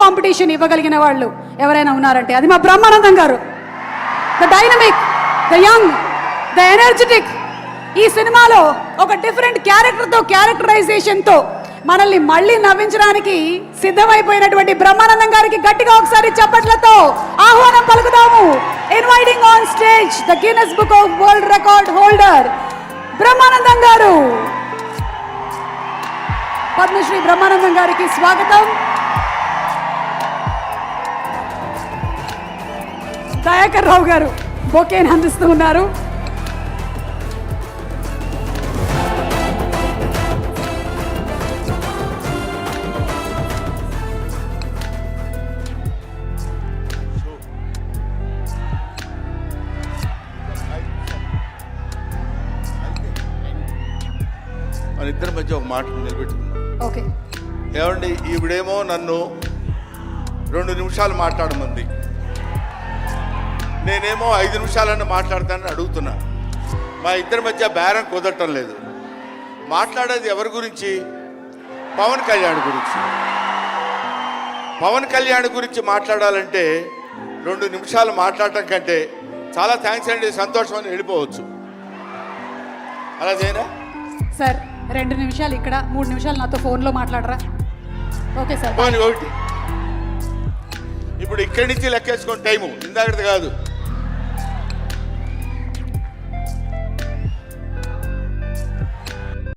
Competition ఇవ్వగలిగిన వాళ్ళు ఎవరైనా ఉన్నారంటే అది మా బ్రహ్మానందం గారు. The dynamic, the young, the energetic. ఈ సినిమాలో ఒక డిఫరెంట్ క్యారెక్టర్తో, క్యారెక్టరైజేషన్తో మనల్ని మళ్ళీ నవ్వించడానికి సిద్ధమైపోయినటువంటి బ్రహ్మానందం గారికి గట్టిగా ఒకసారి చప్పట్లతో ఆహ్వానం పలుకుదాము. Inviting on stage the Guinness book of world record holder Brahmanandam garu. Padma Shri Brahmanandam గారికి స్వాగతం. దయాకర్ రావు గారు బొకేని అందిస్తూ ఉన్నారు. మన ఇద్దరి మధ్య ఒక మాట నిలబెట్టుకున్నాం. ఓకే, ఏమండి, ఈవిడేమో నన్ను 2 నిమిషాలు మాట్లాడమంది, నేనేమో 5 నిమిషాలన్నా మాట్లాడతానని అడుగుతున్నా. మా ఇద్దరి మధ్య బేరం కుదరటం లేదు. మాట్లాడేది ఎవరి గురించి? పవన్ కళ్యాణ్ గురించి. పవన్ కళ్యాణ్ గురించి మాట్లాడాలంటే 2 నిమిషాలు మాట్లాడటం కంటే చాలా థ్యాంక్స్ అండి, సంతోషం అని వెళ్ళిపోవచ్చు. అలా చేయనా సార్? 2 నిమిషాలు ఇక్కడ, 3 నిమిషాలు నాతో ఫోన్లో మాట్లాడరా? Okay sir. ఒకటి ఇప్పుడు ఇక్కడి నుంచి లెక్కేసుకుని టైము ఇందాకటి కాదు.